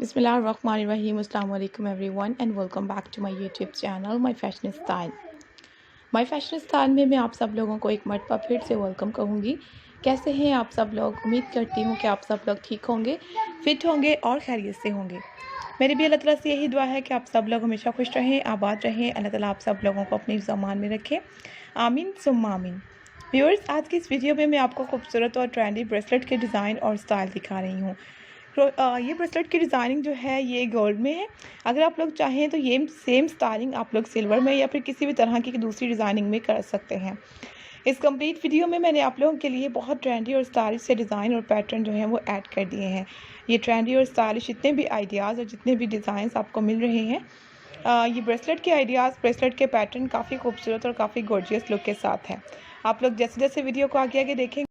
बिस्मिल्लाहिर्रहमानिर्रहीम अस्सलाम वालेकुम everyone and welcome back to my YouTube channel my fashion style में मैं आप सब लोगों को एक मरतबा फिर से वेलकम कहूँगी। कैसे हैं आप सब लोग? उम्मीद करती हूँ कि आप सब लोग ठीक होंगे, फिट होंगे और खैरियत से होंगे। मेरी भी अल्लाह ताला से यही दुआ है कि आप सब लोग हमेशा खुश रहें, आबाद रहें। अल्लाह ताला आप सब लोगों को अपने ज़मान में रखें, आमीन सुम्मा आमीन। व्यूअर्स, आज की इस वीडियो में मैं आपको खूबसूरत और ट्रेंडी ब्रेसलेट के डिज़ाइन और स्टाइल दिखा रही हूँ। ये ब्रेसलेट की डिज़ाइनिंग जो है ये गोल्ड में है। अगर आप लोग चाहें तो ये सेम स्टाइलिंग आप लोग सिल्वर में या फिर किसी भी तरह की दूसरी डिज़ाइनिंग में कर सकते हैं। इस कंप्लीट वीडियो में मैंने आप लोगों के लिए बहुत ट्रेंडी और स्टाइलिश से डिज़ाइन और पैटर्न जो हैं वो ऐड कर दिए हैं। ये ट्रेंडी और स्टाइलिश जितने भी आइडियाज़ और जितने भी डिज़ाइंस आपको मिल रहे हैं, ये ब्रेसलेट के आइडियाज़, ब्रेसलेट के पैटर्न काफ़ी खूबसूरत और काफ़ी गॉर्जियस लुक के साथ हैं। आप लोग जैसे जैसे वीडियो को आगे आगे देखेंगे,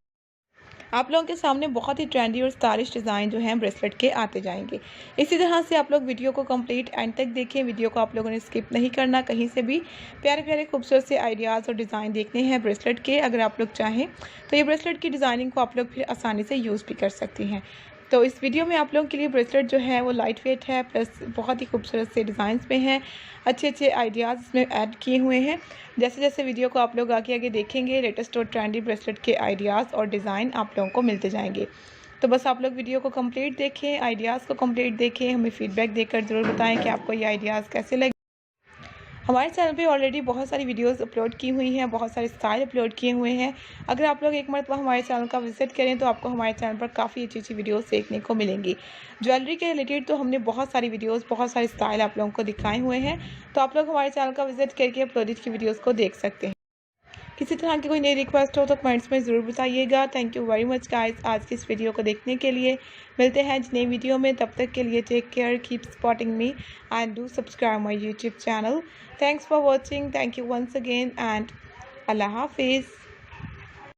आप लोगों के सामने बहुत ही ट्रेंडी और स्टाइलिश डिज़ाइन जो हैं ब्रेसलेट के आते जाएंगे। इसी तरह से आप लोग वीडियो को कंप्लीट एंड तक देखें। वीडियो को आप लोगों ने स्किप नहीं करना, कहीं से भी प्यारे प्यारे खूबसूरत से आइडियाज़ और डिज़ाइन देखने हैं ब्रेसलेट के। अगर आप लोग चाहें तो ये ब्रेसलेट की डिज़ाइनिंग को आप लोग फिर आसानी से यूज़ भी कर सकती हैं। तो इस वीडियो में आप लोगों के लिए ब्रेसलेट जो है वो लाइट वेट है, प्लस बहुत ही खूबसूरत से डिज़ाइंस में हैं। अच्छे अच्छे आइडियाज़ इसमें ऐड किए हुए हैं। जैसे जैसे वीडियो को आप लोग आगे आगे देखेंगे, लेटेस्ट और ट्रेंडी ब्रेसलेट के आइडियाज़ और डिज़ाइन आप लोगों को मिलते जाएंगे। तो बस आप लोग वीडियो को कंप्लीट देखें, आइडियाज़ को कंप्लीट देखें, हमें फ़ीडबैक देकर ज़रूर बताएं कि आपको ये आइडियाज़ कैसे लगे। हमारे चैनल पे ऑलरेडी बहुत सारी वीडियोस अपलोड की हुई हैं, बहुत सारे स्टाइल अपलोड किए हुए हैं। अगर आप लोग एक मरतबा हमारे चैनल का विज़िट करें तो आपको हमारे चैनल पर काफ़ी अच्छी अच्छी वीडियोस देखने को मिलेंगी। ज्वेलरी के रिलेटेड तो हमने बहुत सारी वीडियोस, बहुत सारे स्टाइल आप लोगों को दिखाए हुए हैं। तो आप लोग हमारे चैनल का विज़िट करके अपलोडेड की वीडियोज़ को देख सकते हैं। किसी तरह की कोई नई रिक्वेस्ट हो तो कमेंट्स में ज़रूर बताइएगा। Thank you very much guys आज की इस वीडियो को देखने के लिए। मिलते हैं नई वीडियो में, तब तक के लिए take care, keep supporting me and do subscribe my YouTube channel. Thanks for watching, thank you once again एंड अल्लाह हाफिज़।